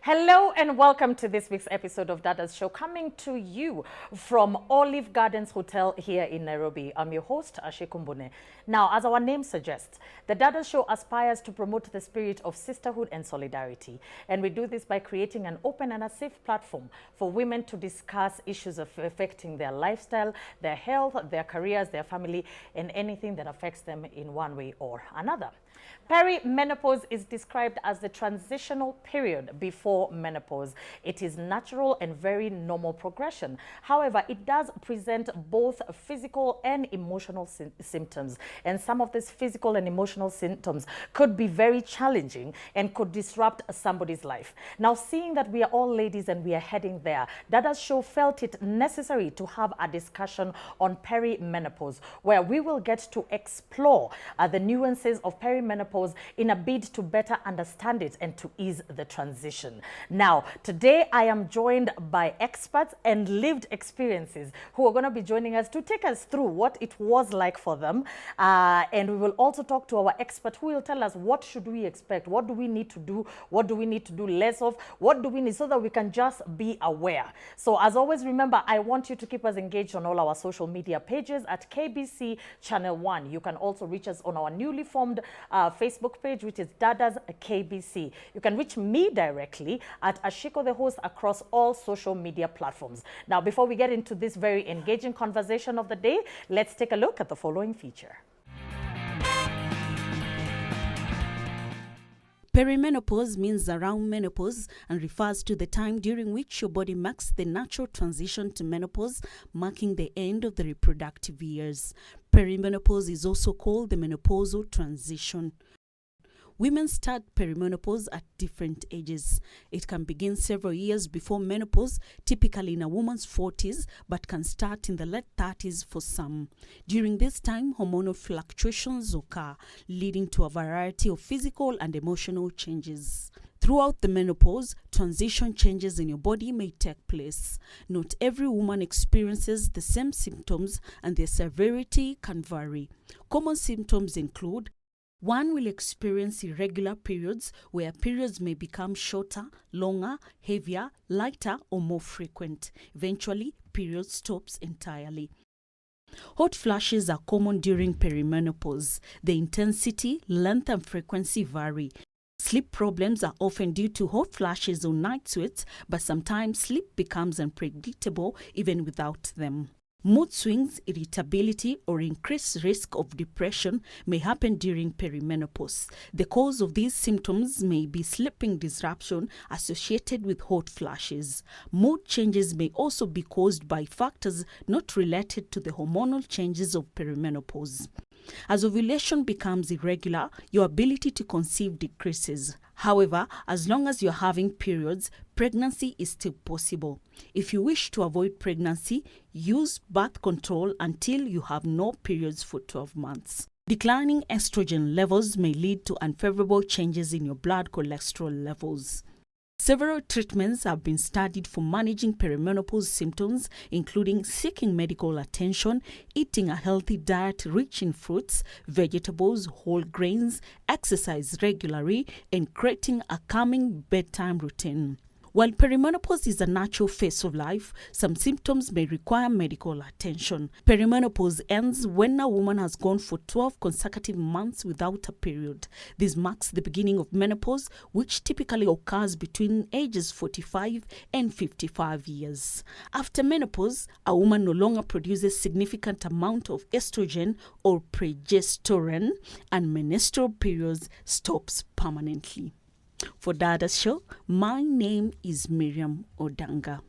Hello and welcome to this week's episode of Dadas Show, coming to you from Olive Gardens Hotel here in Nairobi. I'm your host, Ashikumbune. Now, as our name suggests, the Dadas Show aspires to promote the spirit of sisterhood and solidarity. And we do this by creating an open and a safe platform for women to discuss issues affecting their lifestyle, their health, their careers, their family, and anything that affects them in one way or another. Perimenopause is described as the transitional period before menopause. It is natural and very normal progression. However, it does present both physical and emotional symptoms. And some of these physical and emotional symptoms could be very challenging and could disrupt somebody's life. Now, seeing that we are all ladies and we are heading there, Dadas Show felt it necessary to have a discussion on perimenopause, where we will get to explore the nuances of perimenopause in a bid to better understand it and to ease the transition. Now, today I am joined by experts and lived experiences who are going to be joining us to take us through what it was like for them. And we will also talk to our expert who will tell us what should we expect, what do we need to do, what do we need to do less of, what do we need, so that we can just be aware. So as always, remember, I want you to keep us engaged on all our social media pages at KBC Channel 1. You can also reach us on our newly formed Facebook page, which is Dadas KBC. You can reach me directly at Ashiko the host across all social media platforms. Now, before we get into this very engaging conversation of the day, let's take a look at the following feature. Perimenopause means around menopause and refers to the time during which your body marks the natural transition to menopause, marking the end of the reproductive years. Perimenopause is also called the menopausal transition. Women start perimenopause at different ages. It can begin several years before menopause, typically in a woman's 40s, but can start in the late 30s for some. During this time, hormonal fluctuations occur, leading to a variety of physical and emotional changes. Throughout the menopause, transition changes in your body may take place. Not every woman experiences the same symptoms, and their severity can vary. Common symptoms include: one will experience irregular periods, where periods may become shorter, longer, heavier, lighter, or more frequent. Eventually, period stops entirely. Hot flashes are common during perimenopause. The intensity, length, and frequency vary. Sleep problems are often due to hot flashes or night sweats, but sometimes sleep becomes unpredictable even without them. Mood swings, irritability, or increased risk of depression may happen during perimenopause. The cause of these symptoms may be sleeping disruption associated with hot flashes. Mood changes may also be caused by factors not related to the hormonal changes of perimenopause. As ovulation becomes irregular, your ability to conceive decreases. However, as long as you're having periods, pregnancy is still possible. If you wish to avoid pregnancy, use birth control until you have no periods for 12 months. Declining estrogen levels may lead to unfavorable changes in your blood cholesterol levels. Several treatments have been studied for managing perimenopause symptoms, including seeking medical attention, eating a healthy diet rich in fruits, vegetables, whole grains, exercise regularly, and creating a calming bedtime routine. While perimenopause is a natural phase of life, some symptoms may require medical attention. Perimenopause ends when a woman has gone for 12 consecutive months without a period. This marks the beginning of menopause, which typically occurs between ages 45 and 55 years. After menopause, a woman no longer produces significant amount of estrogen or progesterone, and menstrual periods stops permanently. For Dadas Show, my name is Miriam Odanga.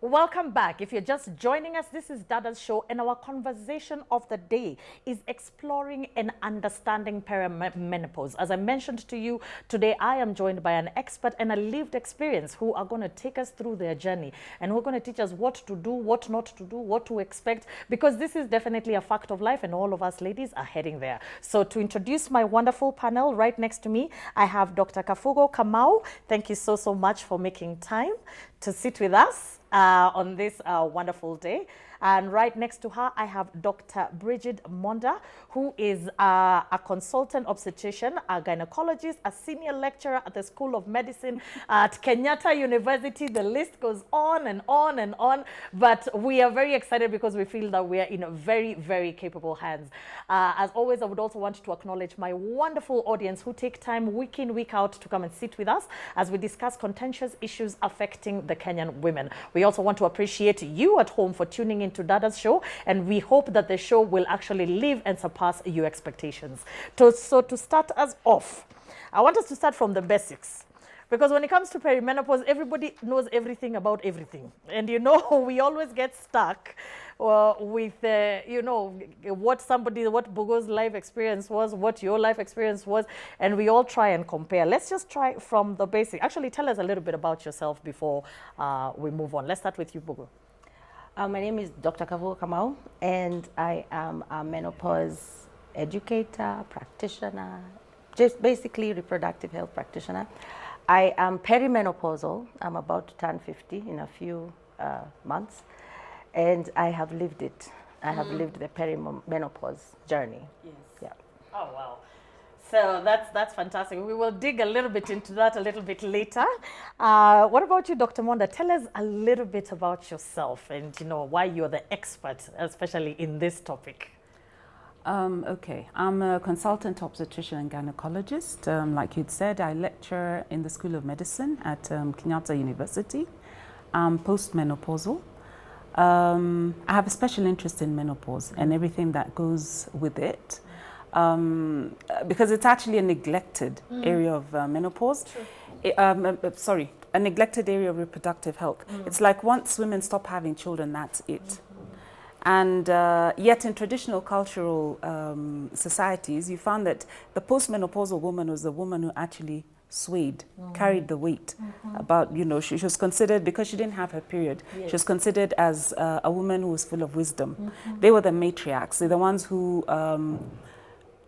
Welcome back. If you're just joining us, this is Dadas Show, and our conversation of the day is exploring and understanding perimenopause. As I mentioned to you, today I am joined by an expert and a lived experience who are going to take us through their journey, and who are going to teach us what to do, what not to do, what to expect, because this is definitely a fact of life and all of us ladies are heading there. So to introduce my wonderful panel, right next to me, I have Dr. Kafugo Kamau. Thank you so much for making time to sit with us on this wonderful day. And right next to her, I have Dr. Bridget Monda, who is a consultant obstetrician, a gynecologist, a senior lecturer at the School of Medicine at Kenyatta University. The list goes on and on and on. But we are very excited because we feel that we are in very, very capable hands. As always, I would also want to acknowledge my wonderful audience who take time week in, week out to come and sit with us as we discuss contentious issues affecting the Kenyan women. We also want to appreciate you at home for tuning into Dadas show, and we hope that the show will actually live and surpass your expectations. So to start us off, I want us to start from the basics. Because when it comes to perimenopause, everybody knows everything about everything. And you know, we always get stuck with, you know, what Bogo's life experience was, what your life experience was, and we all try and compare. Let's just try from the basic. Actually, tell us a little bit about yourself before we move on. Let's start with you, Bogo. My name is Dr. Kavuo Kamau, and I am a menopause educator, practitioner, just basically reproductive health practitioner. I am perimenopausal. I'm about to turn 50 in a few months, and I have lived it. I have lived the perimenopause journey. Yes. Yeah. Oh, wow. So that's fantastic. We will dig a little bit into that a little bit later. What about you, Dr. Monda? Tell us a little bit about yourself and, you know, why you're the expert, especially in this topic. Okay, I'm a consultant obstetrician and gynecologist. Like you'd said, I lecture in the School of Medicine at Kenyatta University. I'm postmenopausal. I have a special interest in menopause and everything that goes with it, because it's actually a neglected area of menopause. A neglected area of reproductive health. It's like once women stop having children, that's it. And yet in traditional cultural societies, you found that the postmenopausal woman was the woman who actually swayed, carried the weight. About, you know, she was considered, because she didn't have her period, she was considered as a woman who was full of wisdom. They were the matriarchs. They're the ones who,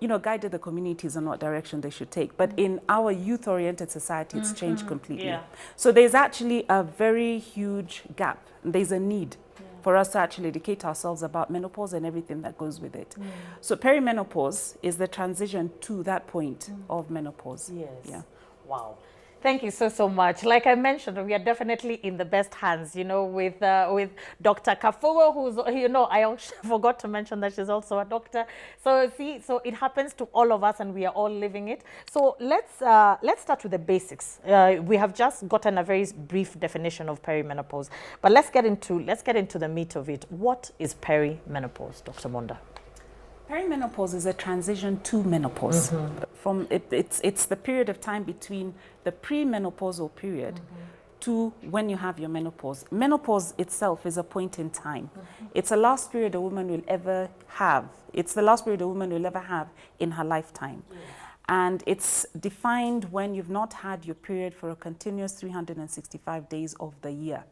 you know, guided the communities in what direction they should take. But in our youth-oriented society, it's changed completely. Yeah. So there's actually a very huge gap. There's a need for us to actually educate ourselves about menopause and everything that goes with it. So perimenopause is the transition to that point of menopause. Yes. Yeah. Wow. Thank you so much. Like I mentioned, we are definitely in the best hands, you know, with Dr. Kafuo, who's, you know, I forgot to mention that she's also a doctor. So see, so it happens to all of us and we are all living it. So let's start with the basics. We have just gotten a very brief definition of perimenopause, but let's get into the meat of it. What is perimenopause, Dr. Monda? Perimenopause is a transition to menopause. From it's the period of time between the premenopausal period to when you have your menopause. Menopause itself is a point in time. It's the last period a woman will ever have. It's the last period a woman will ever have in her lifetime. And it's defined when you've not had your period for a continuous 365 days of the year.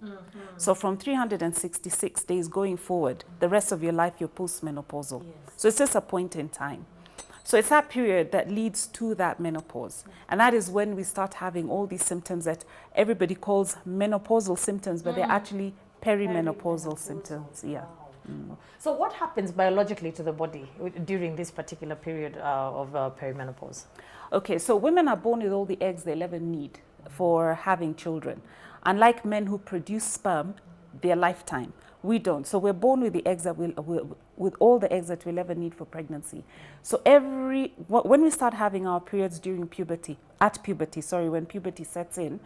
So from 366 days going forward, the rest of your life, you're postmenopausal. So it's just a point in time. So it's that period that leads to that menopause. And that is when we start having all these symptoms that everybody calls menopausal symptoms, but they're actually perimenopausal symptoms. Yeah. So what happens biologically to the body during this particular period of perimenopause? Okay, so women are born with all the eggs they'll ever need for having children. Unlike men who produce sperm their lifetime, we don't. So we're born with the eggs that with all the eggs that we'll ever need for pregnancy. So when we start having our periods during puberty, when puberty sets in,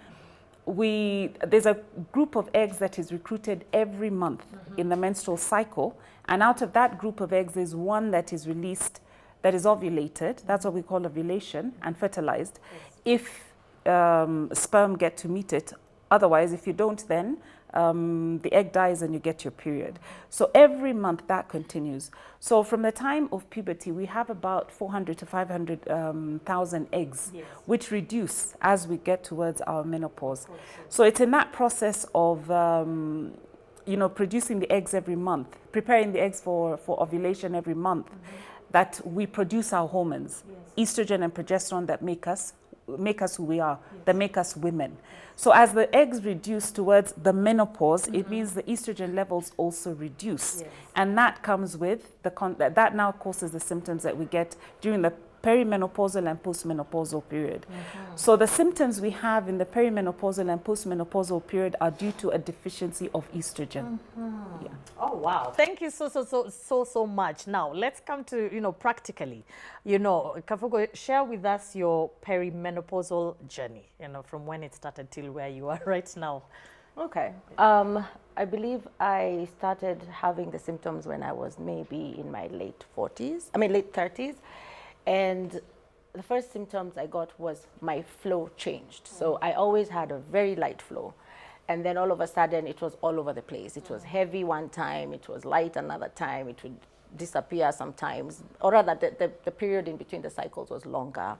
there's a group of eggs that is recruited every month in the menstrual cycle, and out of that group of eggs there's one that is released, that is ovulated. That's what we call ovulation, and fertilized. If sperm get to meet it. Otherwise, if you don't, then the egg dies and you get your period. So every month that continues. So from the time of puberty, we have about 400 to 500,000 eggs, which reduce as we get towards our menopause. So it's in that process of producing the eggs every month, preparing the eggs for ovulation every month, that we produce our hormones, estrogen and progesterone, that make us make us who we are, that make us women. So as the eggs reduce towards the menopause, it means the estrogen levels also reduce. Yes. And that comes with, that now causes the symptoms that we get during the perimenopausal and postmenopausal period. So the symptoms we have in the perimenopausal and postmenopausal period are due to a deficiency of estrogen. Yeah. Oh, wow. Thank you so much. Now, let's come to, practically, Kafugo, share with us your perimenopausal journey, from when it started till where you are right now. Okay. I believe I started having the symptoms when I was maybe in my late 30s. And the first symptoms I got was my flow changed. So I always had a very light flow. And then all of a sudden it was all over the place. It was heavy one time, it was light another time, it would disappear sometimes. Or rather, the period in between the cycles was longer.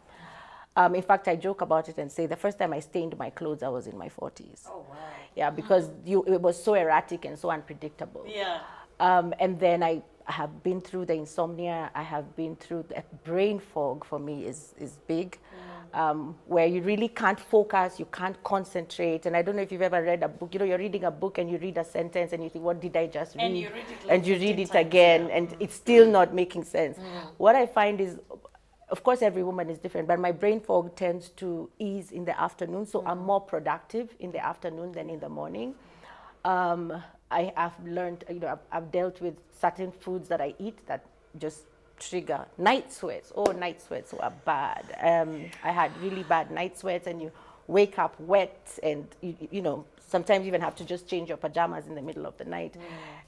In fact, I joke about it and say the first time I stained my clothes, I was in my 40s. Oh, wow. Yeah, because it was so erratic and so unpredictable. Yeah. And then I have been through the insomnia. I have been through the brain fog. For me is big, where you really can't focus, you can't concentrate. And I don't know if you've ever read a book. You're reading a book and you read a sentence and you think, what did I just read? And you read it, and you read it again, and it's still not making sense. What I find is, of course, every woman is different, but my brain fog tends to ease in the afternoon, so I'm more productive in the afternoon than in the morning. I have learned, I've dealt with certain foods that I eat that just trigger night sweats. Oh, night sweats were bad. I had really bad night sweats, and you wake up wet, and sometimes you even have to just change your pajamas in the middle of the night.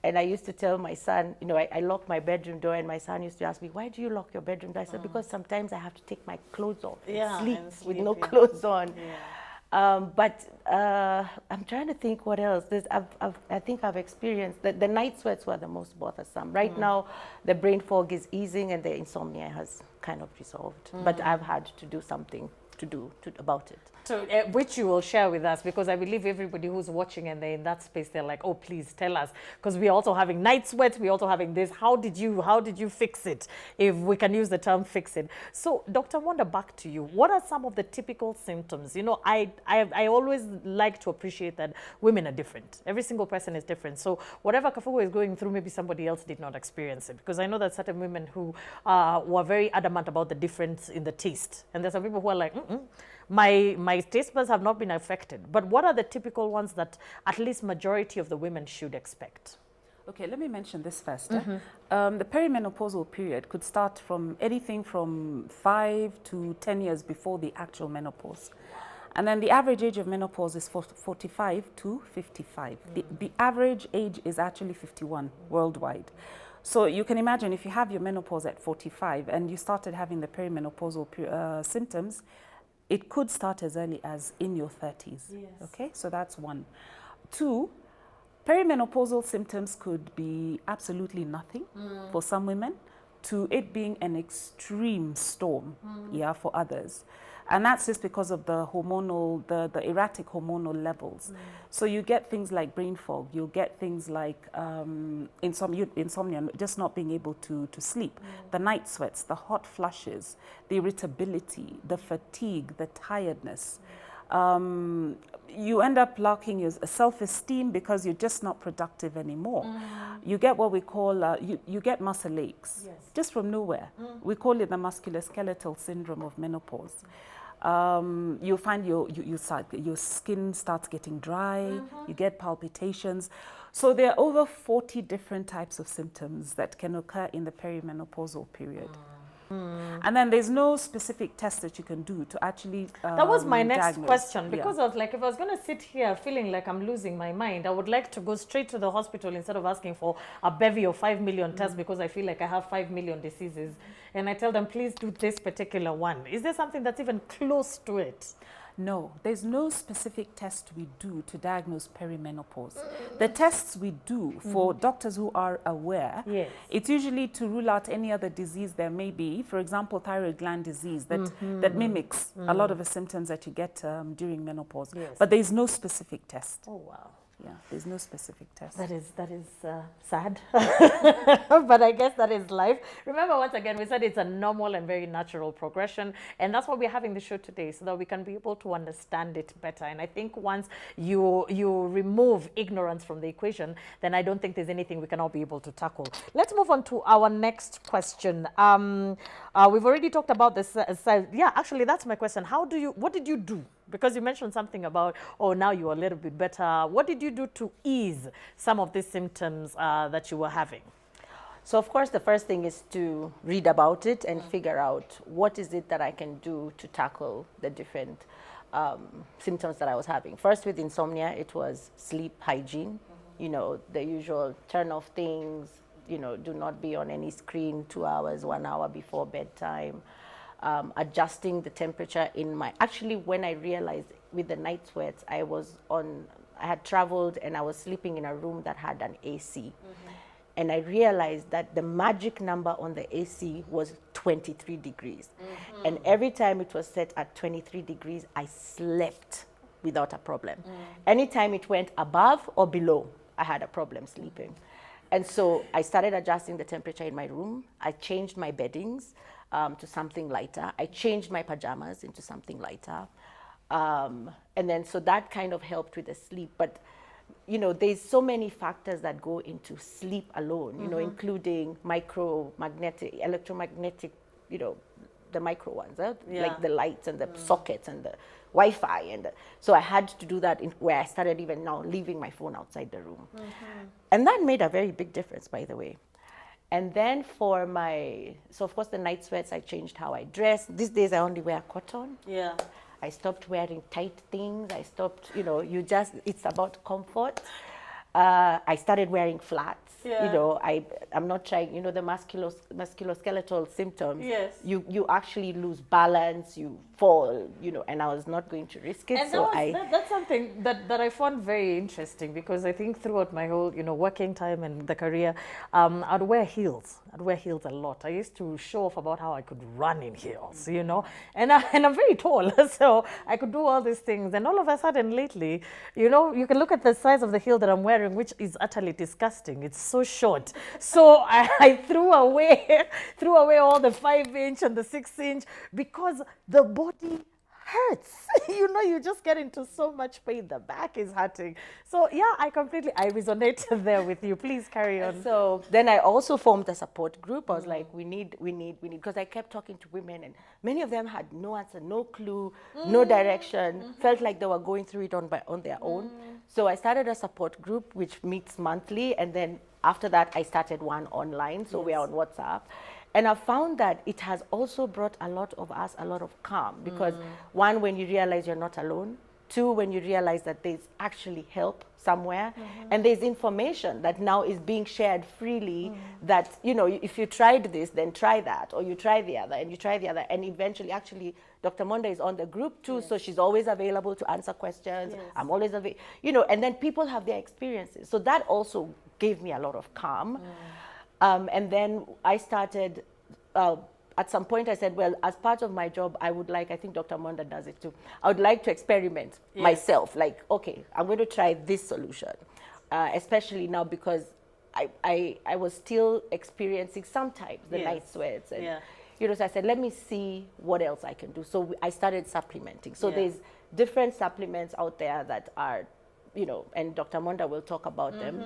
And I used to tell my son, I lock my bedroom door, and my son used to ask me, why do you lock your bedroom door? I said, because sometimes I have to take my clothes off and sleep with no clothes on. But I'm trying to think what else. I think I've experienced the night sweats were the most bothersome. Right now, the brain fog is easing and the insomnia has kind of resolved. But I've had to do something about it. So, which you will share with us, because I believe everybody who's watching and they're in that space, they're like, oh, please tell us, because we're also having night sweats, we're also having this. How did you fix it, if we can use the term fix it? So, Dr. Wanda, back to you. What are some of the typical symptoms? I always like to appreciate that women are different. Every single person is different. So, whatever Kafugo is going through, maybe somebody else did not experience it, because I know that certain women who were very adamant about the difference in the taste, and there's some people who are like, my taste buds have not been affected. But what are the typical ones that at least majority of the women should expect? Okay, let me mention this first. The perimenopausal period could start from anything from 5 to 10 years before the actual menopause. And then the average age of menopause is 45 to 55. The average age is actually 51 worldwide. So you can imagine if you have your menopause at 45 and you started having the perimenopausal symptoms, it could start as early as in your 30s. Yes. Okay, so that's one. 2, perimenopausal symptoms could be absolutely nothing for some women, to it being an extreme storm, for others. And that's just because of the hormonal, the erratic hormonal levels. So you get things like brain fog, you'll get things like insomnia, just not being able to sleep, the night sweats, the hot flushes, the irritability, the fatigue, the tiredness. You end up lacking your self-esteem because you're just not productive anymore. You get what we call, you get muscle aches, just from nowhere. We call it the musculoskeletal syndrome of menopause. You'll find your skin starts getting dry, you get palpitations. So there are over 40 different types of symptoms that can occur in the perimenopausal period. And then there's no specific test that you can do to actually that was my next diagnose. question, because I was like, if I was going to sit here feeling like I'm losing my mind, I would like to go straight to the hospital instead of asking for a bevy of 5 million tests because I feel like I have 5 million diseases. And I tell them, please do this particular one. Is there something that's even close to it? No, there's no specific test we do to diagnose perimenopause. The tests we do for doctors who are aware, it's usually to rule out any other disease there may be, for example, thyroid gland disease that mimics a lot of the symptoms that you get during menopause. But there's no specific test. Oh, wow. Yeah, there's no specific test. That is sad, but I guess that is life. Remember, once again, we said it's a normal and very natural progression, and that's why we're having the show today, so that we can be able to understand it better. And I think once you remove ignorance from the equation, then I don't think there's anything we cannot be able to tackle. Let's move on to our next question. We've already talked about this. Yeah, actually, that's my question. What did you do? Because you mentioned something about, oh, now you're a little bit better. What did you do to ease some of these symptoms that you were having? So of course, the first thing is to read about it and figure out what is it that I can do to tackle the different symptoms that I was having. First, with insomnia, it was sleep hygiene. You know, the usual turn off things, you know, do not be on any screen 2 hours, 1 hour before bedtime. Adjusting the temperature in my, actually when I realized with the night sweats, I had traveled and I was sleeping in a room that had an AC. And I realized that the magic number on the AC was 23 degrees. And every time it was set at 23 degrees, I slept without a problem. Anytime it went above or below, I had a problem sleeping. And so I started adjusting the temperature in my room. I changed my beddings to something lighter. I changed my pajamas into something lighter. And then so that kind of helped with the sleep. But, you know, there's so many factors that go into sleep alone, you know, including electromagnetic, you know, the micro ones, like the lights and the sockets and the Wi-Fi. And so I had to do that where I started even now leaving my phone outside the room. And that made a very big difference, by the way. And then so of course the night sweats, I changed how I dress. These days I only wear cotton. Yeah. I stopped wearing tight things. I stopped, you know, it's about comfort. I started wearing flats. You know, I'm not trying, you know, the musculoskeletal symptoms. Yes. You actually lose balance, you fall, you know, and I was not going to risk it. And that's something that I found very interesting, because I think throughout my whole, you know, working time and the career, I'd wear heels. I'd wear heels a lot. I used to show off about how I could run in heels, you know, and I'm very tall, so I could do all these things. And all of a sudden lately, you know, you can look at the size of the heel that I'm wearing, which is utterly disgusting. It's so short. So I threw away all the 5-inch and the 6-inch, because the body hurts. You know, you just get into so much pain. The back is hurting. So yeah, I resonate there with you. Please carry on. So then I also formed a support group. I was like, we need, because I kept talking to women and many of them had no answer, no clue, no direction, felt like they were going through it on their own. So I started a support group which meets monthly, and then after that I started one online. So we're on WhatsApp. And I found that it has also brought a lot of calm, because one, when you realize you're not alone. Two, when you realize that there's actually help somewhere, and there's information that now is being shared freely, that, you know, if you tried this, then try that, or you try the other, and you try the other, and eventually, actually, Dr. Monda is on the group too, so she's always available to answer questions. I'm always available, you know, and then people have their experiences. So that also gave me a lot of calm. And then I started, at some point I said, well, as part of my job, I would like, I think Dr. Monda does it too, I would like to experiment myself. Like, okay, I'm going to try this solution, especially now because I was still experiencing sometimes the night sweats. And, you know, so I said, let me see what else I can do. So I started supplementing. So there's different supplements out there that are, you know, and Dr. Monda will talk about them,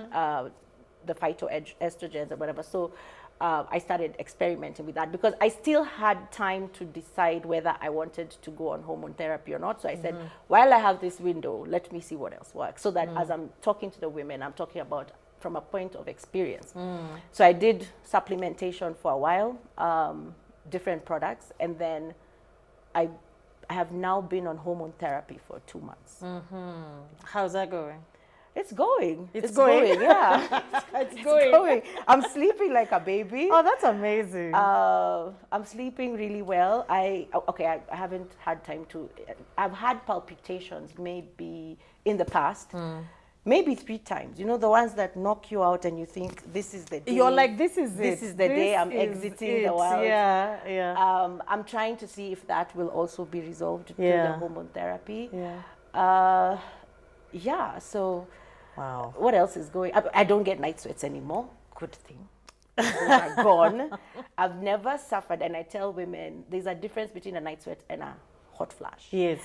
the phytoestrogens or whatever. So I started experimenting with that, because I still had time to decide whether I wanted to go on hormone therapy or not. So I said, while I have this window, let me see what else works. So that as I'm talking to the women, I'm talking about from a point of experience. So I did supplementation for a while, different products, and then I have now been on hormone therapy for 2 months. How's that going? It's going. It's going. Yeah. it's going. I'm sleeping like a baby. Oh, that's amazing. I'm sleeping really well. I haven't had time to, I've had palpitations maybe in the past, maybe 3 times. You know, the ones that knock you out and you think, this is the day. You're like, this is the day I'm exiting the world. Yeah. I'm trying to see if that will also be resolved through the hormone therapy. So Wow. What else is going? I don't get night sweats anymore. Good thing. Those are gone. I've never suffered, and I tell women there's a difference between a night sweat and a hot flash. Yes.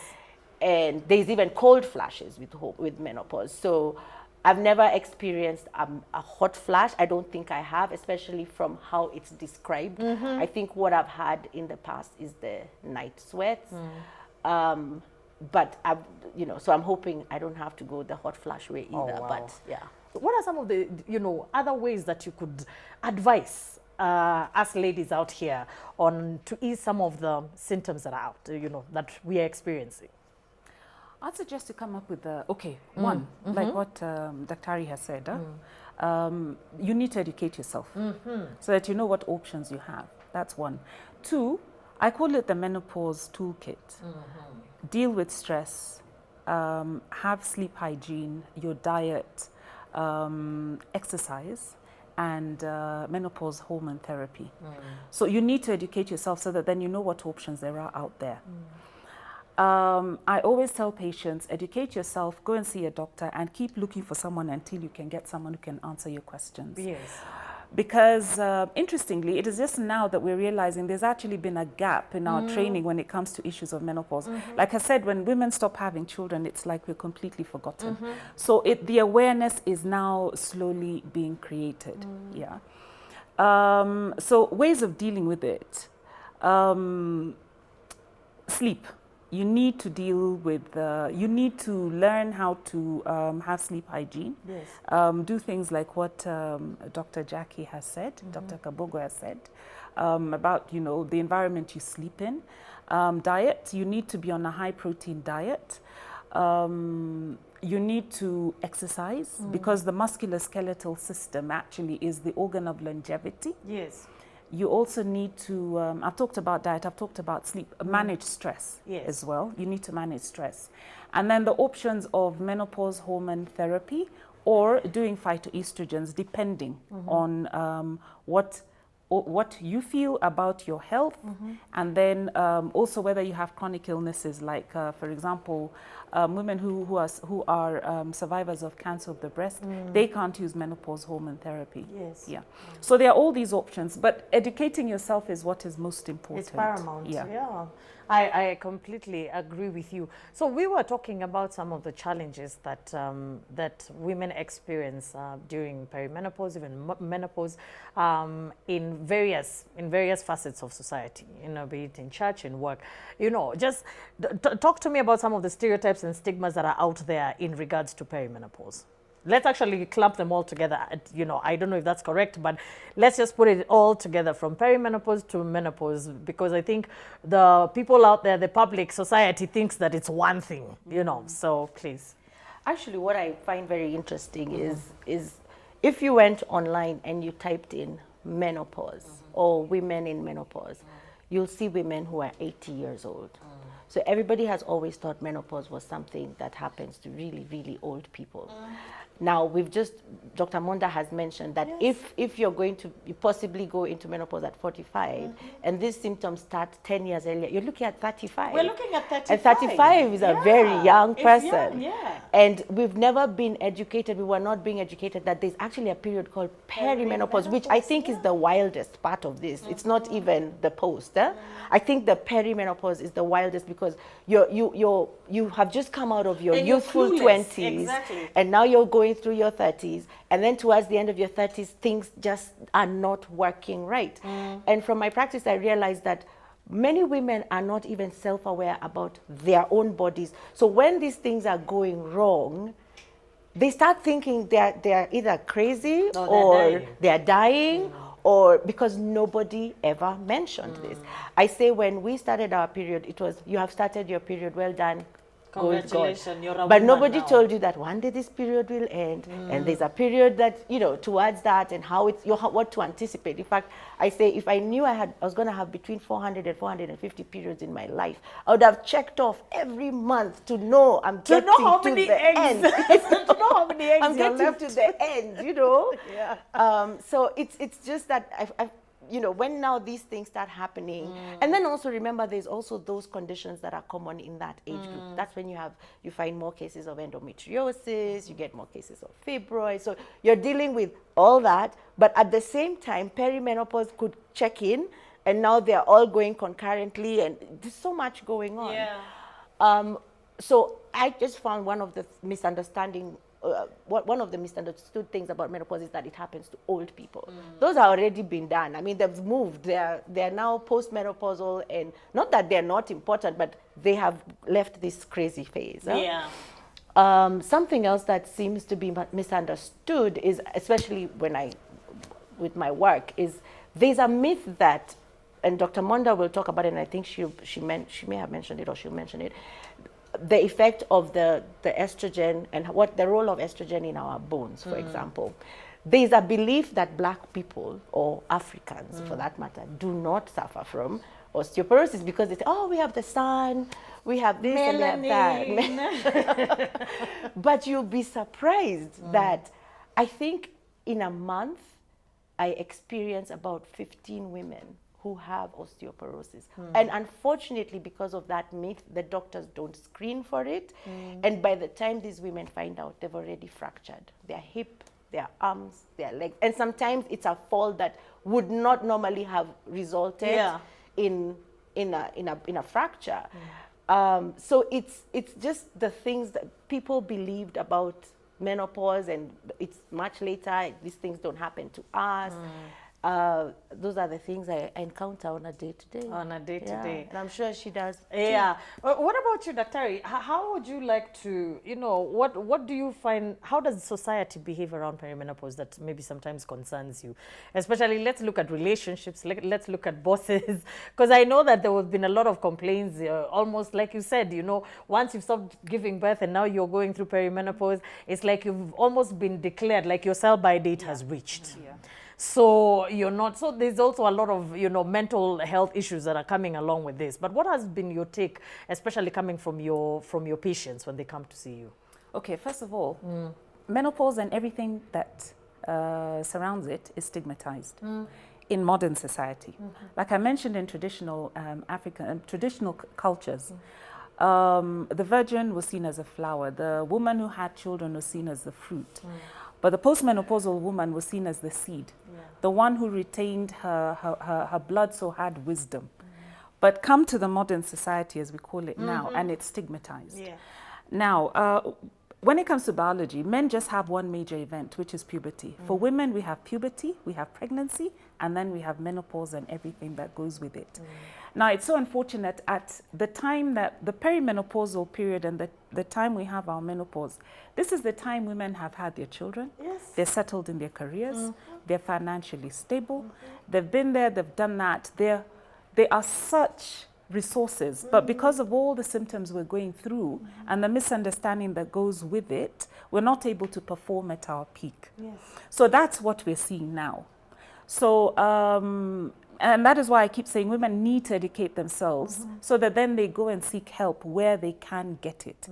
And there's even cold flashes with menopause. So I've never experienced a hot flash. I don't think I have, especially from how it's described. I think what I've had in the past is the night sweats. But I've, so I'm hoping I don't have to go the hot flash way either. Wow. But yeah. What are some of the, other ways that you could advise us ladies out here on to ease some of the symptoms that are out, that we are experiencing? I'd suggest to come up with one, like what Dr. Hari has said. You need to educate yourself so that you know what options you have. That's one. Two, I call it the menopause toolkit. Deal with stress, have sleep hygiene, your diet, exercise, and menopause hormone therapy. So you need to educate yourself so that then you know what options there are out there. I always tell patients, educate yourself, go and see a doctor, and keep looking for someone until you can get someone who can answer your questions. Yes. Because interestingly, it is just now that we're realizing there's actually been a gap in our training when it comes to issues of menopause. Like I said, when women stop having children, it's like we're completely forgotten. So the awareness is now slowly being created. Yeah. So ways of dealing with it. Sleep. You need to deal with, you need to learn how to have sleep hygiene. Yes. Do things like what Dr. Jackie has said, Dr. Kabogo has said, about, the environment you sleep in. Diet, you need to be on a high protein diet. You need to exercise because the musculoskeletal system actually is the organ of longevity. Yes. You also need to, I've talked about diet, I've talked about sleep, manage stress as well. You need to manage stress. And then the options of menopause hormone therapy or doing phytoestrogens depending on what you feel about your health, and then also whether you have chronic illnesses like, for example, women who are survivors of cancer of the breast, they can't use menopause hormone therapy. Yes. Yeah. So there are all these options, but educating yourself is what is most important. It's paramount. Yeah. I completely agree with you. So we were talking about some of the challenges that that women experience during perimenopause, even menopause, in various facets of society. Be it in church, in work. Just talk to me about some of the stereotypes and stigmas that are out there in regards to perimenopause. Let's actually clump them all together. I don't know if that's correct, but let's just put it all together from perimenopause to menopause, because I think the people out there, the public society thinks that it's one thing, so please. Actually, what I find very interesting is if you went online and you typed in menopause or women in menopause, you'll see women who are 80 years old. So everybody has always thought menopause was something that happens to really, really old people. Now, Dr. Monda has mentioned that if you're going to possibly go into menopause at 45, and these symptoms start 10 years earlier, you're looking at 35. We're looking at 35. And 35 is a very young person. Young, And we've never been educated, we were not being educated that there's actually a period called perimenopause, which I think is the wildest part of this. It's not even the post. I think the perimenopause is the wildest because you have just come out of your youthful 20s, and now you're going through your 30s, and then towards the end of your 30s, things just are not working right. And from my practice, I realized that many women are not even self-aware about their own bodies. So when these things are going wrong, they start thinking they're either crazy or they're dying. Or because nobody ever mentioned this. I say when we started our period, it was, you have started your period, well done. Congratulations, you're a But woman nobody now. told you that one day this period will end, and there's a period that, towards that, and how what to anticipate. In fact, I say if I knew I was going to have between 400 and 450 periods in my life, I would have checked off every month to know I'm getting to the end. To know how many eggs I'm you're getting left. to the end, So it's just that you know, when now these things start happening, and then also remember there's also those conditions that are common in that age group. That's when you find more cases of endometriosis, you get more cases of fibroids. So you're dealing with all that, but at the same time, perimenopause could check in, and now they're all going concurrently, and there's so much going on. Yeah. So I just found one of the one of the misunderstood things about menopause is that it happens to old people. Those are already been done. I mean, they've moved. They're now postmenopausal, and not that they're not important, but they have left this crazy phase. Yeah. Something else that seems to be misunderstood is, especially with my work, is there's a myth that, and Dr. Monda will talk about it, and I think she may have mentioned it, or she'll mention it, the effect of the estrogen and what the role of estrogen in our bones, for example. There's a belief that Black people, or Africans for that matter, do not suffer from osteoporosis because they say, oh, we have the sun, we have this and we have that. But you'll be surprised that I think in a month, I experience about 15 women who have osteoporosis. And unfortunately, because of that myth, the doctors don't screen for it. And by the time these women find out, they've already fractured their hip, their arms, their legs. And sometimes it's a fall that would not normally have resulted in a fracture. So it's just the things that people believed about menopause, and it's much later, these things don't happen to us. Those are the things I encounter on a day-to-day. On a day-to-day. And I'm sure she does. Yeah. What about you, Daktari? How would you like to, you know, what do you find, how does society behave around perimenopause that maybe sometimes concerns you? Especially, let's look at relationships, let's look at bosses, because I know that there have been a lot of complaints, almost like you said, you know, once you've stopped giving birth and now you're going through perimenopause, it's like you've almost been declared, like your sell-by date has reached. So you're not, so there's also a lot of, you know, mental health issues that are coming along with this. But what has been your take, especially coming from your patients when they come to see you? Okay, first of all, menopause and everything that surrounds it is stigmatized in modern society. Like I mentioned, in traditional traditional cultures, the virgin was seen as a flower. The woman who had children was seen as the fruit. But the postmenopausal woman was seen as the seed, the one who retained her blood, so had wisdom. But come to the modern society, as we call it now, and it's stigmatized. Now, when it comes to biology, men just have one major event, which is puberty. For women, we have puberty, we have pregnancy, and then we have menopause and everything that goes with it. Now, it's so unfortunate at the time that the perimenopausal period and the time we have our menopause, this is the time women have had their children. They're settled in their careers. They're financially stable. They've been there, they've done that. They are such resources, but because of all the symptoms we're going through and the misunderstanding that goes with it, we're not able to perform at our peak. So that's what we're seeing now. So, and that is why I keep saying women need to educate themselves so that then they go and seek help where they can get it.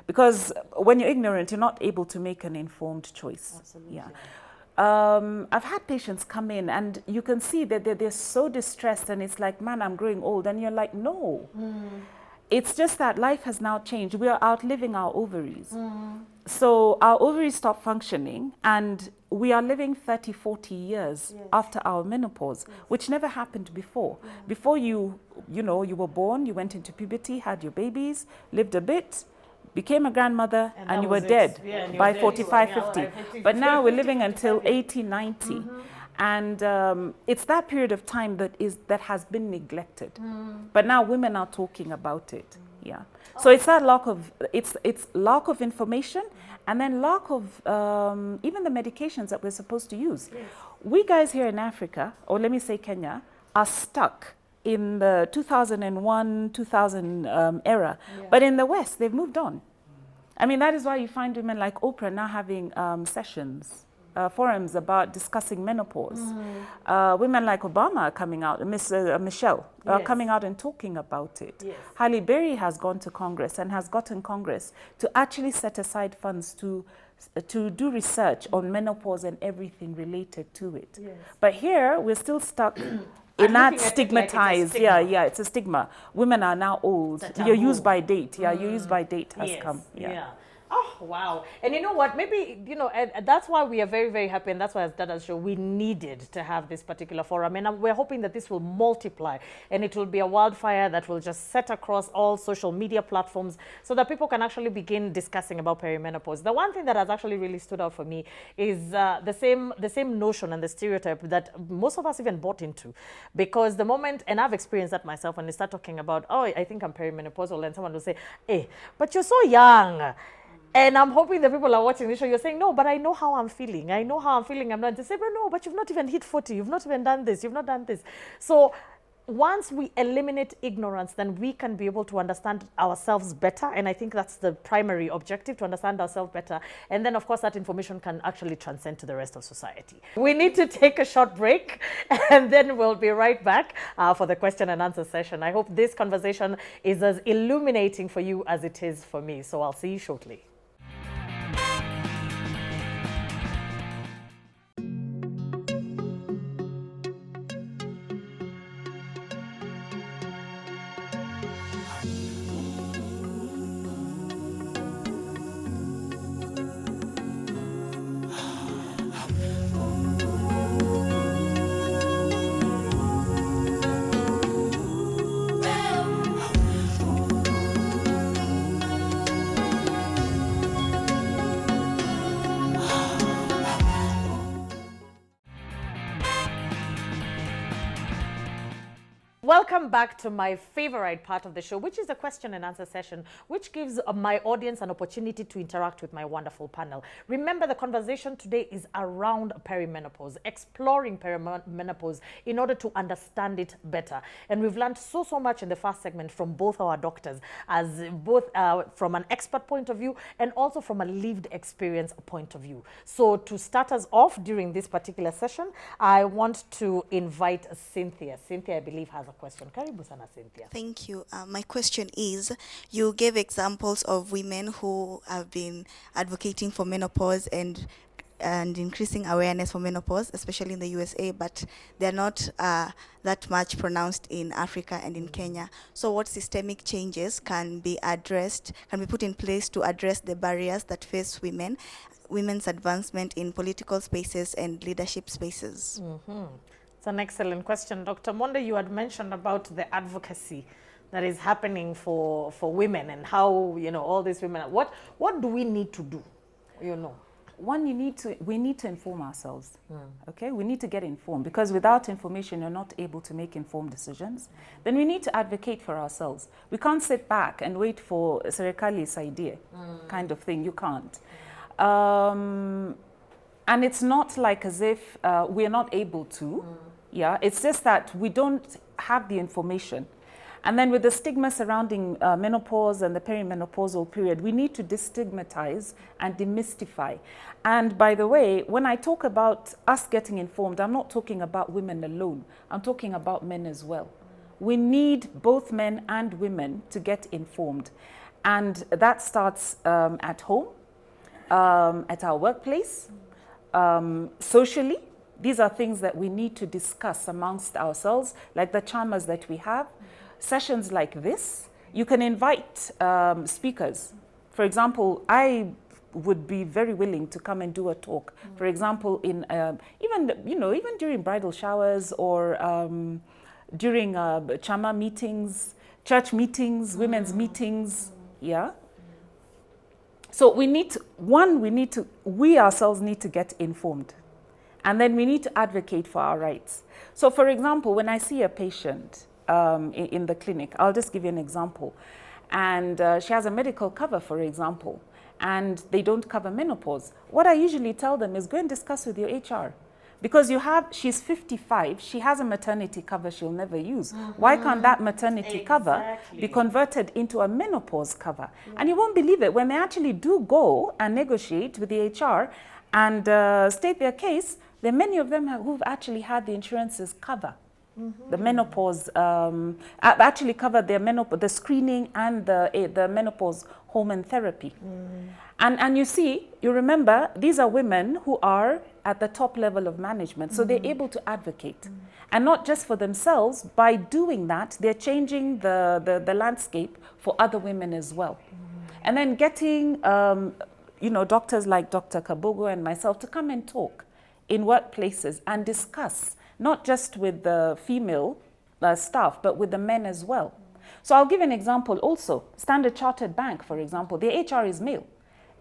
Because when you're ignorant, you're not able to make an informed choice. Absolutely. I've had patients come in and you can see that they're so distressed, and it's like, man, I'm growing old. And you're like, no. It's just that life has now changed. We are outliving our ovaries. So our ovaries stop functioning, and we are living 30, 40 years after our menopause, which never happened before. Before you were born, you went into puberty, had your babies, lived a bit, became a grandmother, and you were dead by 45, 50. But now we're living until 80, 90. And it's that period of time that has been neglected. But now women are talking about it. So it's that lack of information, and then lack of even the medications that we're supposed to use. We guys here in Africa, or let me say Kenya, are stuck in the 2001, 2000 era. But in the West, they've moved on. I mean, that is why you find women like Oprah now having sessions forums about discussing menopause. Women like Obama are coming out, Michelle, are Yes. coming out and talking about it. Yes. Halle Berry has gone to Congress and has gotten Congress to actually set aside funds to do research on menopause and everything related to it. Yes. But here, we're still stuck in looking that at it like it's a stigmatized, stigma. yeah, it's a stigma. Women are now old. It's a Your taboo. use by date, your use by date has Yes, come. yeah. Oh, wow. And you know what? Maybe, and that's why we are very, very happy. And that's why, as Dadas show, we needed to have this particular forum. And we're hoping that this will multiply and it will be a wildfire that will just set across all social media platforms so that people can actually begin discussing about perimenopause. The one thing that has actually really stood out for me is the same notion and the stereotype that most of us even bought into. Because the moment, and I've experienced that myself, when they start talking about, oh, I think I'm perimenopausal, and someone will say, hey, but you're so young. And I'm hoping the people are watching this show, you're saying, no, but I know how I'm feeling. I know how I'm feeling. I'm not to say, but no, but you've not even hit 40. You've not even done this. You've not done this. So once we eliminate ignorance, then we can be able to understand ourselves better. And I think that's the primary objective, to understand ourselves better. And then, of course, that information can actually transcend to the rest of society. We need to take a short break, and then we'll be right back for the question and answer session. I hope this conversation is as illuminating for you as it is for me. So I'll see you shortly. Welcome back to my favorite part of the show, which is the question and answer session, which gives my audience an opportunity to interact with my wonderful panel. Remember, the conversation today is around perimenopause, exploring perimenopause in order to understand it better. And we've learned so much in the first segment from both our doctors, as both from an expert point of view and also from a lived experience point of view. So to start us off during this particular session, I want to invite Cynthia. Cynthia, I believe, has a question. Karibu sana, Cynthia. Thank you. My question is, you gave examples of women who have been advocating for menopause and increasing awareness for menopause, especially in the USA, but they're not that much pronounced in Africa and in Kenya. So what systemic changes can be put in place to address the barriers that face women's advancement in political spaces and leadership spaces? It's an excellent question. Dr. Monde, you had mentioned about the advocacy that is happening for women and how, all these women, what do we need to do, One, we need to inform ourselves, okay? We need to get informed, because without information, you're not able to make informed decisions. Then we need to advocate for ourselves. We can't sit back and wait for Serikali's idea kind of thing. You can't. And it's not like as if we're not able to. Yeah, it's just that we don't have the information. And then with the stigma surrounding menopause and the perimenopausal period, we need to destigmatize and demystify. And by the way, when I talk about us getting informed, I'm not talking about women alone. I'm talking about men as well. We need both men and women to get informed. And that starts at home, at our workplace, socially. These are things that we need to discuss amongst ourselves, like the chamas that we have. Sessions like this, you can invite speakers. For example, I would be very willing to come and do a talk. For example, in even during bridal showers or during chama meetings, church meetings, women's meetings. Yeah. So we ourselves need to get informed. And then we need to advocate for our rights. So for example, when I see a patient in the clinic, I'll just give you an example. And she has a medical cover, for example, and they don't cover menopause. What I usually tell them is go and discuss with your HR. Because she's 55, she has a maternity cover she'll never use. Why can't that maternity cover be converted into a menopause cover? And you won't believe it, when they actually do go and negotiate with the HR and state their case, there are many of them who've actually had the insurances cover the menopause, actually covered their the screening and the menopause hormone therapy. And you remember, these are women who are at the top level of management, so they're able to advocate. And not just for themselves, by doing that, they're changing the landscape for other women as well. And then getting, doctors like Dr. Kabogo and myself to come and talk in workplaces and discuss, not just with the female staff, but with the men as well. So I'll give an example also. Standard Chartered Bank, for example, their HR is male.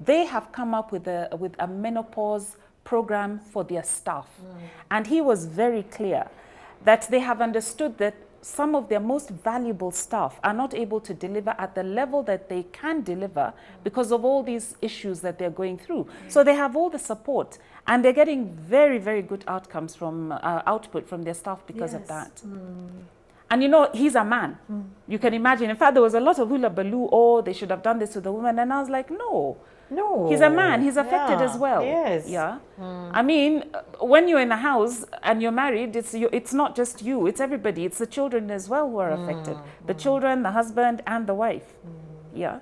They have come up with a menopause program for their staff. And he was very clear that they have understood that some of their most valuable staff are not able to deliver at the level that they can deliver because of all these issues that they're going through. So they have all the support, and they're getting very, very good outcomes from output from their staff because of that. And he's a man. You can imagine. In fact, there was a lot of hula baloo, oh, they should have done this to the woman. And I was like, no, he's a man. He's affected as well. Yes. Yeah. I mean, when you're in a house and you're married, it's not just you. It's everybody. It's the children as well who are affected. The children, the husband, and the wife. Yeah.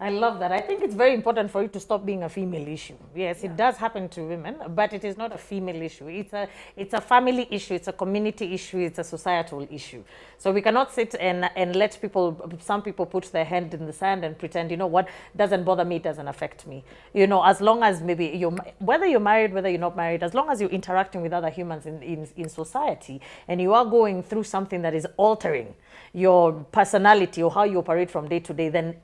I love that. I think it's very important for it to stop being a female issue. Yes, it does happen to women, but it is not a female issue. It's a family issue. It's a community issue. It's a societal issue. So we cannot sit and let some people put their hand in the sand and pretend, what, doesn't bother me, it doesn't affect me. As long as maybe whether you're married, whether you're not married, as long as you're interacting with other humans in society and you are going through something that is altering your personality or how you operate from day to day, then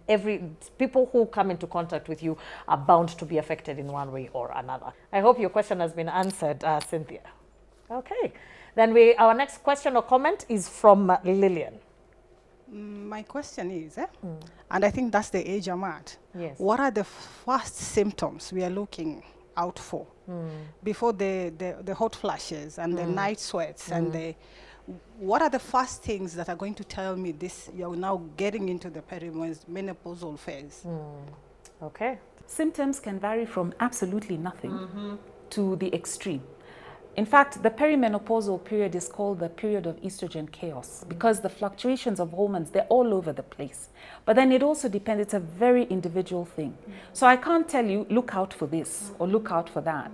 people who come into contact with you are bound to be affected in one way or another. I hope your question has been answered, Cynthia. Okay, then our next question or comment is from Lillian. My question is, and I think that's the age I'm at. Yes. What are the first symptoms we are looking out for before the hot flashes and the night sweats and what are the first things that are going to tell me this, you're now getting into the perimenopausal phase? Okay. Symptoms can vary from absolutely nothing to the extreme. In fact, the perimenopausal period is called the period of estrogen chaos because the fluctuations of hormones, they're all over the place. But then it also depends, it's a very individual thing. So I can't tell you, look out for this or look out for that.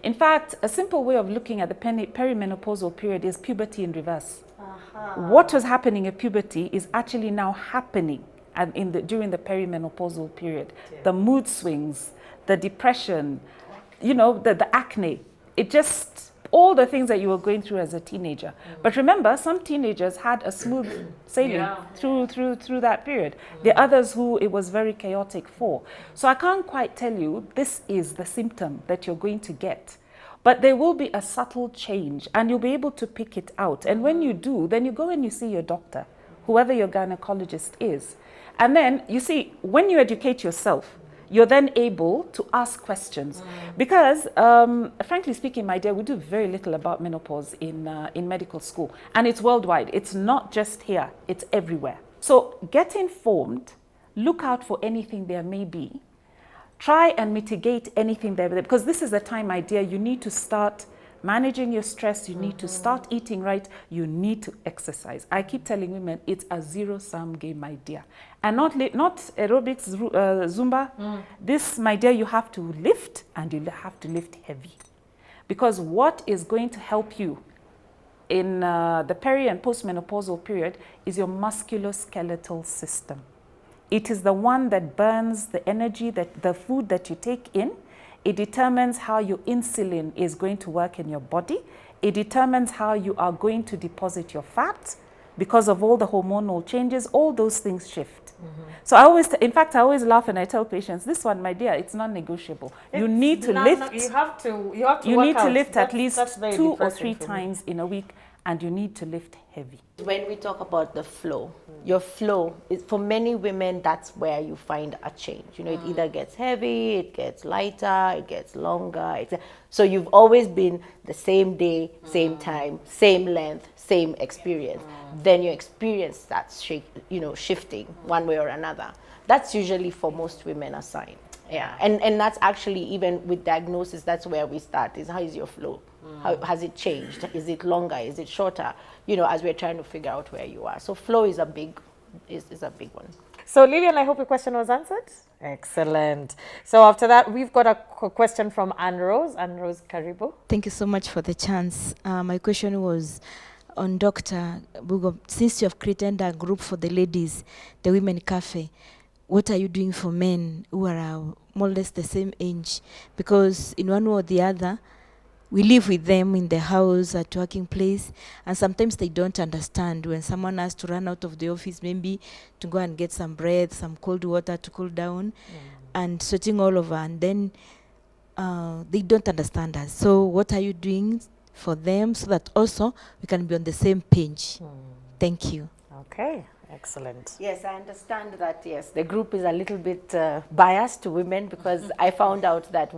In fact, a simple way of looking at the perimenopausal period is puberty in reverse. What was happening at puberty is actually now happening during the perimenopausal period. The mood swings, the depression, the acne. It just, all the things that you were going through as a teenager. But remember, some teenagers had a smooth sailing through that period. The others who it was very chaotic for. So I can't quite tell you, this is the symptom that you're going to get. But there will be a subtle change and you'll be able to pick it out. And when you do, then you go and you see your doctor, whoever your gynecologist is. And then, you see, when you educate yourself, you're then able to ask questions. Because, frankly speaking, my dear, we do very little about menopause in medical school. And it's worldwide. It's not just here. It's everywhere. So get informed. Look out for anything there may be. Try and mitigate anything there. Because this is the time, my dear, you need to start managing your stress. You need to start eating right. You need to exercise. I keep telling women, it's a zero-sum game, my dear. And not aerobics, Zumba. This, my dear, you have to lift and you have to lift heavy. Because what is going to help you in the peri and postmenopausal period is your musculoskeletal system. It is the one that burns the energy, the food that you take in. It determines how your insulin is going to work in your body. It determines how you are going to deposit your fat because of all the hormonal changes. All those things shift. So I always laugh and I tell patients, this one, my dear, it's non-negotiable. You need to lift. You have to You need to lift at least 2 or 3 times in a week, and you need to lift heavy. When we talk about the flow, Your flow is, for many women, that's where you find a change. You know, it either gets heavy, it gets lighter, it gets longer. So you've always been the same day, same time, same length, same experience. Then your experience starts shifting one way or another. That's usually for most women a sign. Yeah, and that's actually, even with diagnosis, that's where we start, is how is your flow? How has it changed? Is it longer? Is it shorter? You know, as we're trying to figure out where you are. So flow is a big one. So Lillian, I hope your question was answered. Excellent. So after that, we've got a question from Anne Rose. Anne Rose, karibu. Thank you so much for the chance. My question was on Dr. Bugo. Since you have created a group for the ladies, the Women Cafe, what are you doing for men who are more or less the same age? Because in one way or the other, we live with them in the house, at working place, and sometimes they don't understand when someone has to run out of the office, maybe to go and get some bread, some cold water to cool down, and sweating all over, and then they don't understand us. So what are you doing for them so that also we can be on the same page? Thank you. Okay. Excellent. Yes, I understand that, yes. The group is a little bit biased to women, because I found out that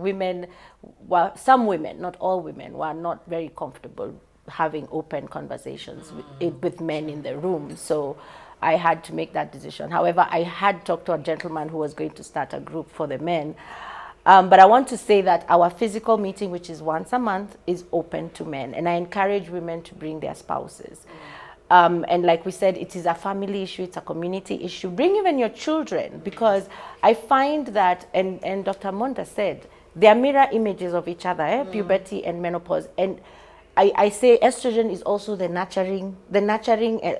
some women, not all women, were not very comfortable having open conversations with men in the room. So I had to make that decision. However, I had talked to a gentleman who was going to start a group for the men. But I want to say that our physical meeting, which is once a month, is open to men. And I encourage women to bring their spouses. And like we said, it is a family issue, it's a community issue. Bring even your children, because I find that, and Dr. Monda said, they are mirror images of each other, puberty and menopause. And I say estrogen is also the nurturing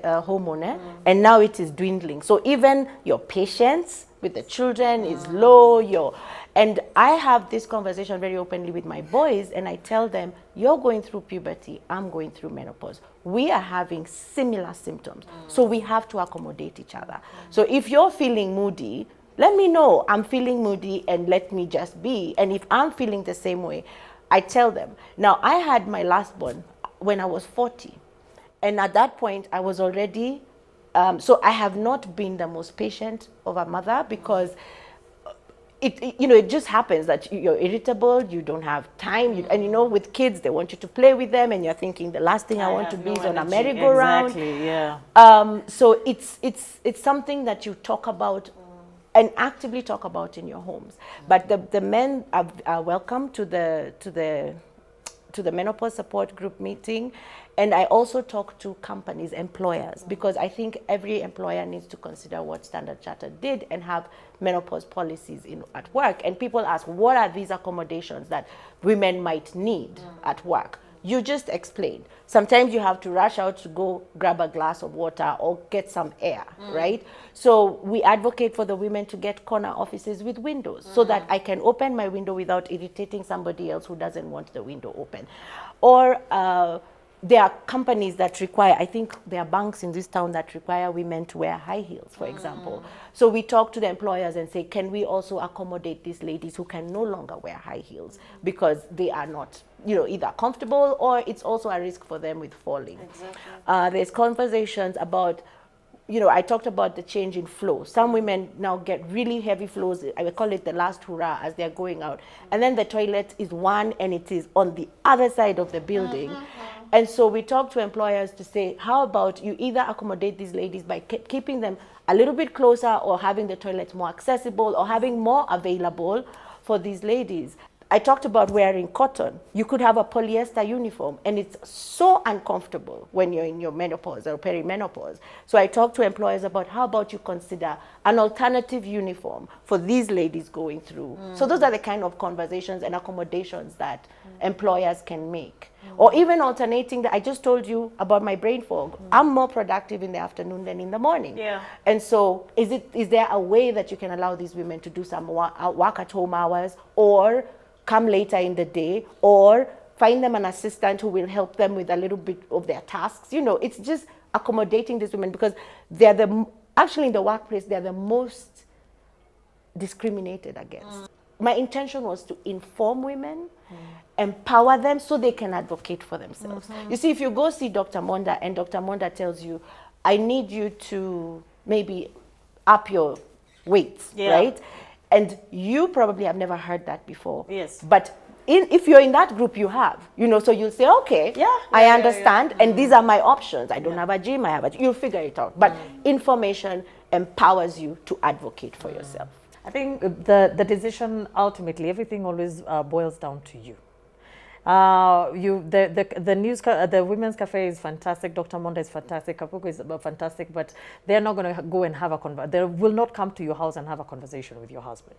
hormone, and now it is dwindling. So even your patience with the children is low. And I have this conversation very openly with my boys, and I tell them, you're going through puberty, I'm going through menopause. We are having similar symptoms, so we have to accommodate each other. So if you're feeling moody, let me know I'm feeling moody, and let me just be. And if I'm feeling the same way, I tell them. Now, I had my last born when I was 40, and at that point I was already, so I have not been the most patient of a mother, because it just happens that you're irritable, you don't have time, and with kids, they want you to play with them, and you're thinking the last thing I want to be is on a merry-go-round. Exactly, yeah. So it's something that you talk about and actively talk about in your homes. But the men are welcome to the menopause support group meeting. And I also talk to companies, employers, because I think every employer needs to consider what Standard Chartered did and have menopause policies at work. And people ask, what are these accommodations that women might need at work? You just explained. Sometimes you have to rush out to go grab a glass of water or get some air, right? So we advocate for the women to get corner offices with windows, so that I can open my window without irritating somebody else who doesn't want the window open. Or there are companies that require, I think there are banks in this town that require women to wear high heels, for example. So we talk to the employers and say, can we also accommodate these ladies who can no longer wear high heels because they are not, either comfortable, or it's also a risk for them with falling. Exactly. There's conversations about, I talked about the change in flow. Some women now get really heavy flows. I would call it the last hurrah as they're going out. And then the toilet is one, and it is on the other side of the building. And so we talk to employers to say, how about you either accommodate these ladies by keeping them a little bit closer, or having the toilets more accessible, or having more available for these ladies. I talked about wearing cotton. You could have a polyester uniform, and it's so uncomfortable when you're in your menopause or perimenopause. So I talked to employers about, how about you consider an alternative uniform for these ladies going through. So those are the kind of conversations and accommodations that employers can make. Or even alternating I just told you about my brain fog. I'm more productive in the afternoon than in the morning. Yeah. And so is there a way that you can allow these women to do some work at home hours, or come later in the day, or find them an assistant who will help them with a little bit of their tasks? It's just accommodating these women, because they're actually in the workplace, they're the most discriminated against. My intention was to inform women, empower them, so they can advocate for themselves. You see, if you go see Dr. Monda, and Dr. Monda tells you, I need you to maybe up your weights, right? And you probably have never heard that before. Yes. But if you're in that group, you have, so you'll say, okay, I understand, and these are my options. I don't have a gym, you'll figure it out. But information empowers you to advocate for yourself. I think the decision, ultimately, everything always boils down to you. The Women's Cafe is fantastic. Dr. Monda is fantastic. Kapuku is fantastic, but they're not going to go and have they will not come to your house and have a conversation with your husband.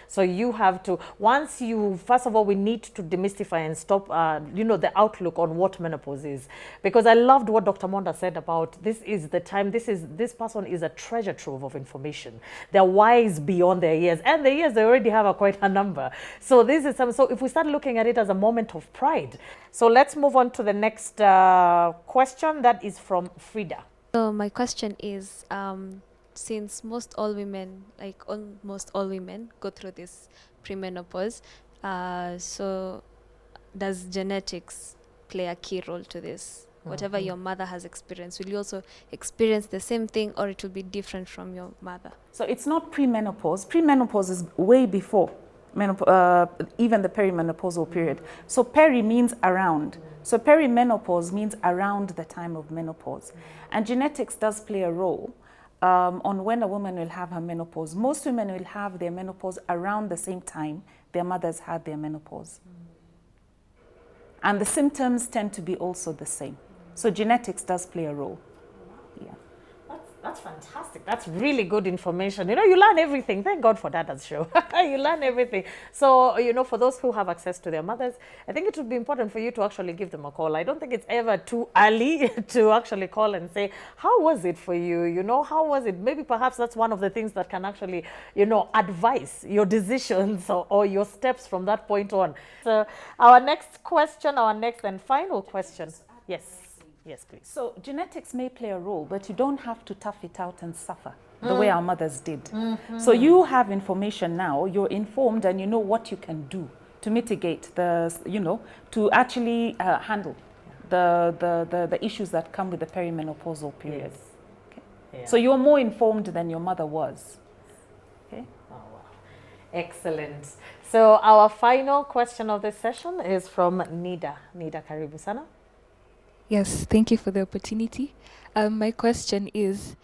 So you have to, first of all, we need to demystify and stop, the outlook on what menopause is. Because I loved what Dr. Monda said about this is the time, this person is a treasure trove of information. They're wise beyond their years, and the years they already have quite a number. So this is so if we start looking at it as a moment of pride. So let's move on to the next question that is from Frida. So my question is, since almost all women go through this premenopause, so does genetics play a key role to this? Whatever your mother has experienced, will you also experience the same thing, or it will be different from your mother? So it's not premenopause. Premenopause is way before even the perimenopausal period. So peri means around. So perimenopause means around the time of menopause. And genetics does play a role on when a woman will have her menopause. Most women will have their menopause around the same time their mothers had their menopause. And the symptoms tend to be also the same. So genetics does play a role. Yeah. That's fantastic. That's really good information. You learn everything. Thank God for Dadas show. You learn everything. So, for those who have access to their mothers, I think it would be important for you to actually give them a call. I don't think it's ever too early to actually call and say, how was it for you? How was it? Maybe perhaps that's one of the things that can actually, advise your decisions or your steps from that point on. So our next and final question. Yes. Yes, please. So genetics may play a role, but you don't have to tough it out and suffer the way our mothers did. So you have information now, you're informed, and you know what you can do to mitigate to actually handle the issues that come with the perimenopausal period. Yes. Okay. Yeah. So you're more informed than your mother was. Okay. Oh, wow. Excellent. So our final question of this session is from Nida. Nida, karibu sana. Yes, thank you for the opportunity. My question is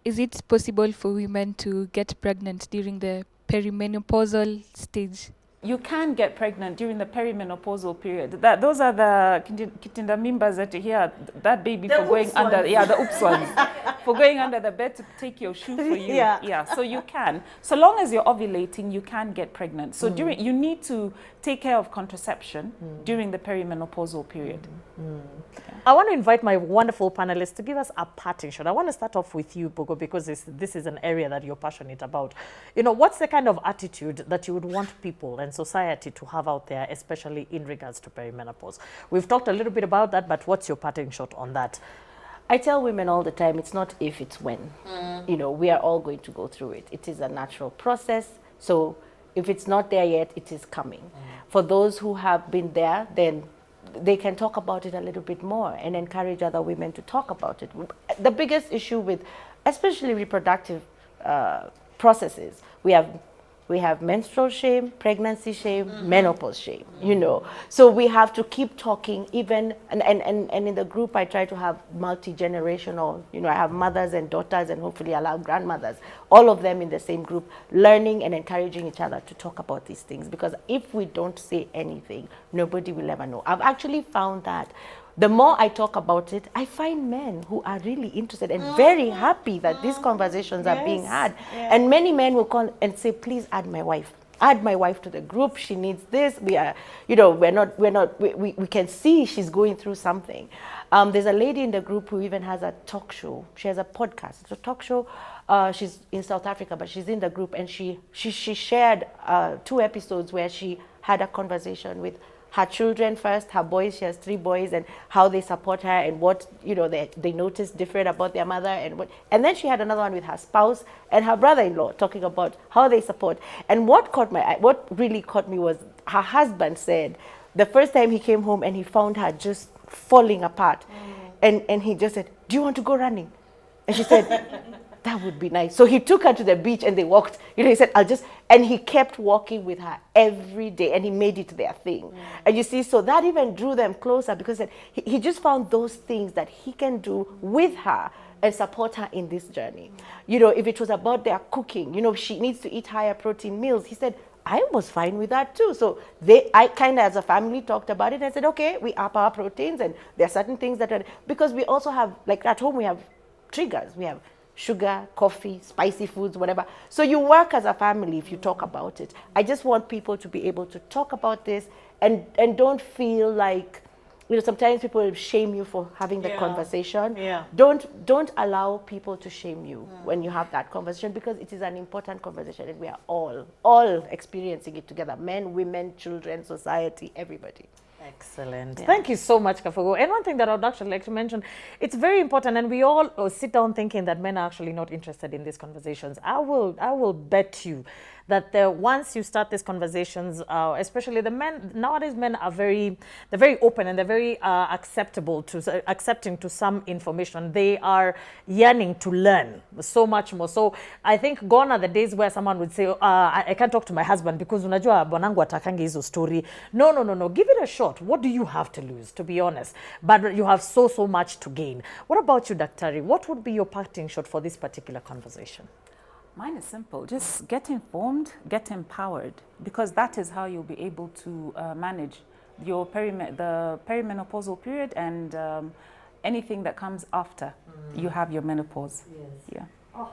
it possible for women to get pregnant during the perimenopausal stage? You can get pregnant during the perimenopausal period. Those are the kitinda mimbas that you hear, that baby for going under, the oops ones, for going under the bed to take your shoe for you. Yeah, so you can. So long as you're ovulating, you can get pregnant. So you need to take care of contraception during the perimenopausal period. I want to invite my wonderful panelists to give us a parting shot. I want to start off with you, Bogo, because this is an area that you're passionate about. What's the kind of attitude that you would want people and society to have out there, especially in regards to perimenopause? We've talked a little bit about that, but what's your parting shot on that? I tell women all the time, it's not if, it's when. We are all going to go through it. It is a natural process. So if it's not there yet, it is coming. For those who have been there, then they can talk about it a little bit more and encourage other women to talk about it. The biggest issue with, especially reproductive processes, we have menstrual shame, pregnancy shame, menopause shame, So we have to keep talking even, and in the group I try to have multi-generational, I have mothers and daughters and hopefully I'll have grandmothers, all of them in the same group, learning and encouraging each other to talk about these things. Because if we don't say anything, nobody will ever know. I've actually found that the more I talk about it, I find men who are really interested and very happy that these conversations are being had. And many men will call and say, please add my wife. Add my wife to the group. She needs this. We are, we can see she's going through something. There's a lady in the group who even has a talk show. She has a podcast. It's a talk show. She's in South Africa, but she's in the group, and she shared 2 episodes where she had a conversation with her children first, her boys. She has 3 boys, and how they support her, and what they notice different about their mother, and then she had another one with her spouse and her brother-in-law, talking about how they support. And what really caught me was her husband said the first time he came home and he found her just falling apart, and he just said, do you want to go running? And she said, that would be nice. So he took her to the beach and they walked, he said, and he kept walking with her every day and he made it their thing. And you see, so that even drew them closer because he just found those things that he can do with her and support her in this journey. If it was about their cooking, she needs to eat higher protein meals. He said, I was fine with that too. So I kind of as a family talked about it and said, okay, we up our proteins and there are certain things that are, because we also have, like at home we have triggers. We have sugar, coffee, spicy foods, whatever. So you work as a family if you talk about it. I just want people to be able to talk about this and don't feel like, sometimes people shame you for having the conversation. Yeah. Don't allow people to shame you when you have that conversation, because it is an important conversation and we are all experiencing it together. Men, women, children, society, everybody. Excellent. Yeah. Thank you so much, Kafugo. And one thing that I would actually like to mention, it's very important, and we all sit down thinking that men are actually not interested in these conversations. I will bet you that once you start these conversations, especially the men, nowadays men are they're very open and they're very accepting to some information. They are yearning to learn so much more. So I think gone are the days where someone would say, I can't talk to my husband because unajua bwanangu atakangi hizo story. No. Give it a shot. What do you have to lose, to be honest? But you have so much to gain. What about you, Daktari? What would be your parting shot for this particular conversation? Mine is simple. Just get informed, get empowered, because that is how you'll be able to manage your the perimenopausal period and anything that comes after you have your menopause. Yes. Yeah. Oh,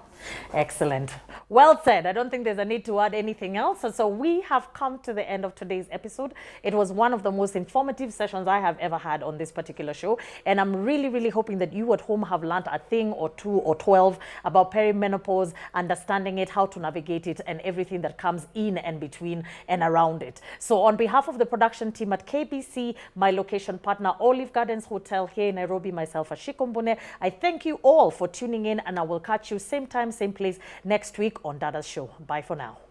excellent. Well said. I don't think there's a need to add anything else. So we have come to the end of today's episode. It was one of the most informative sessions I have ever had on this particular show. And I'm really hoping that you at home have learned a thing or 2 or 12 about perimenopause, understanding it, how to navigate it, and everything that comes in and between and around it. So on behalf of the production team at KBC, my location partner, Olive Gardens Hotel here in Nairobi, myself, Ashikumbune, I thank you all for tuning in, and I will catch you same time, same place next week on Dadas Show. Bye for now.